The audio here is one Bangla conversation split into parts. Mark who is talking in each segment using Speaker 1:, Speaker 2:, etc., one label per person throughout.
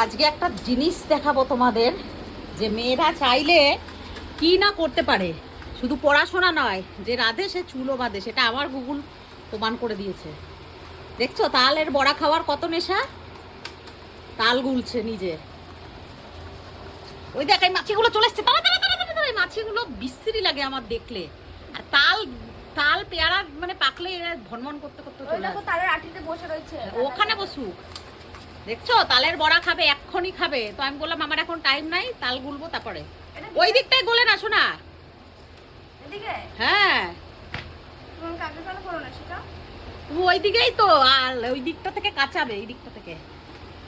Speaker 1: আজকে একটা জিনিস দেখাবো তোমাদের, যে মেয়েরা চাইলে কি না করতে পারে। শুধু পড়াশোনা নয়, যে রাধে সে চুলও বাঁধে, সেটা আমার গুগল প্রমাণ করে দিয়েছে। দেখছো তালের বড়া খাওয়ার কত নেশা, তাল গুলছে নিজে। ওই দেখ এই মাছিগুলো চলে এসছে, এই মাছিগুলো বিশ্রী লাগে আমার দেখলে। আর তাল তাল পেয়ারা মানে পাকলে এরা ভনভন করতে করতে চলে আসে।
Speaker 2: তালের আটিতে বসে রয়েছে,
Speaker 1: ওখানে বসুক। দেখছো তালের বড়া খাবে, এক্ষুনি খাবে। তো আমি বললাম আমার এখন টাইম নাই, তাল গুলবো তারপরে। ওই দিকটায় গোলে না শোনা।
Speaker 2: এদিকে
Speaker 1: হ্যাঁ
Speaker 2: তুমি কাকে ফলো করো না সেটা?
Speaker 1: তুমি ওই দিকেই তো, আর ওই দিকটা থেকে কাঁচাবে, এই দিকটা থেকে।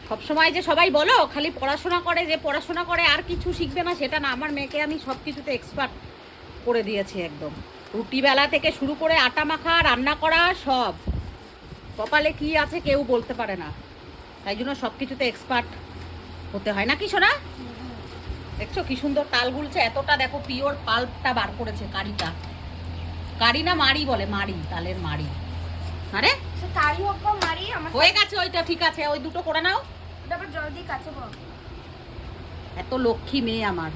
Speaker 1: সবসময় যে সবাই বলো খালি পড়াশোনা করে, যে পড়াশোনা করে আর কিছু শিখবে না সেটা না। আমার মেয়েকে আমি সব কিছুতে এক্সপার্ট করে দিয়েছি একদম। রুটি বেলা থেকে শুরু করে আটা মাখা, রান্না করা, সব। কপালে কি আছে কেউ বলতে পারে না, তাই জন্য সব কিছুতে এক্সপার্ট হতে হয় নাকি সোনা। দেখছো কি সুন্দর তাল গুলছে, এতটা দেখো পিওর পাল্পটা বার করেছে। কারিটা, কারি না মারি বলে, মারি, তালের মারি। আরে
Speaker 2: সে কারি হোক বা মারি, আমার
Speaker 1: হয়ে গেছে ওইটা, ঠিক আছে। ওই দুটো করে নাও।
Speaker 2: তারপর জল দিয়ে কাছে বল।
Speaker 1: এত লক্ষ্মী মেয়ে আমার।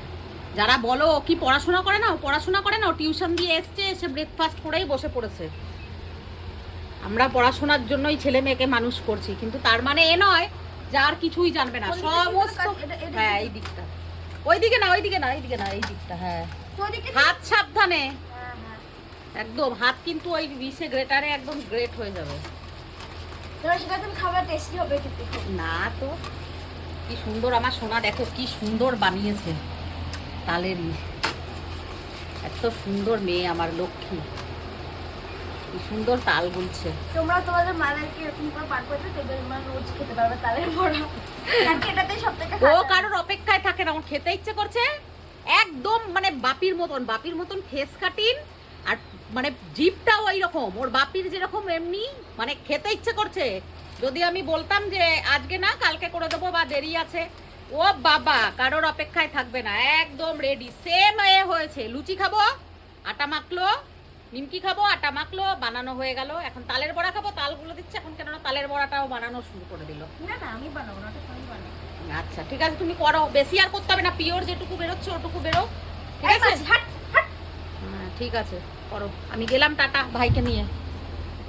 Speaker 1: যারা বলো কি পড়াশোনা করে না, পড়াশোনা করে না, টিউশন দিয়ে এসছে, এসে ব্রেকফাস্ট করেই বসে পড়েছে। আমরা পড়াশোনার জন্যই ছেলে মেয়েকে মানুষ করছি, কিন্তু তার মানে এ নয় যে আর কিছুই জানবে না। সমস্ত হ্যাঁ এই দিকটা, ওইদিকে না, ওইদিকে না, এইদিকে না, এই দিকটা। হ্যাঁ হাত সাবধানে, একদম হাত কিন্তু ওই বিষে গ্রেটারে একদম গ্রেট হয়ে যাবে।
Speaker 2: সেটা তুমি খাবার টেস্টি হবে কিন্তু।
Speaker 1: না তো কি সুন্দর আমার সোনা, দেখো কি সুন্দর বানিয়েছে তালেরই। এত সুন্দর মেয়ে আমার, লক্ষ্মী। কি সুন্দর তাল গুলছে।
Speaker 2: তোমরা তোমাদের মাদেরকে এরকম করে পার করতে দেবে, তোমরা রোজ খেতে পারবে তালের বড়া। কারণ এটাতে সবথেকে
Speaker 1: ও কারোর অপেক্ষায় থাকে না, ওর খেতে ইচ্ছে করছে একদম মানে বাপির মতন, বাপির মতন ফেস কাটিং। আর মানে জিভটাও ওই রকম, ওর বাপির যেরকম এমনি মানে খেতে ইচ্ছে করছে। যদি আমি বলতাম যে আজকে না কালকে করে দেবো বা দেরি আছে, ও বাবা কারোর অপেক্ষায় থাকবে না, একদম রেডি। সেম এ হয়েছে, লুচি খাবো আটা মাখলো, নিমকি খাবো আটা মাখলো, বানানো হয়ে গেল। এখন তালের বড়া খাবো, তালগুলো দিচ্ছে এখন, কেননা তালের বড়াটাও বানানো শুরু করে দিল।
Speaker 2: না না আমি বানাবো না, ওটা তুমি বানাও।
Speaker 1: আচ্ছা ঠিক আছে, তুমি করো, বেশি আর করতে হবে না, পিওর যেটুকু বেরোচ্ছে ওটুকু বেরো, ঠিক আছে।
Speaker 2: হাট হাট।
Speaker 1: হ্যাঁ ঠিক আছে করো, আমি গেলাম, টাটা ভাইকে নিয়ে।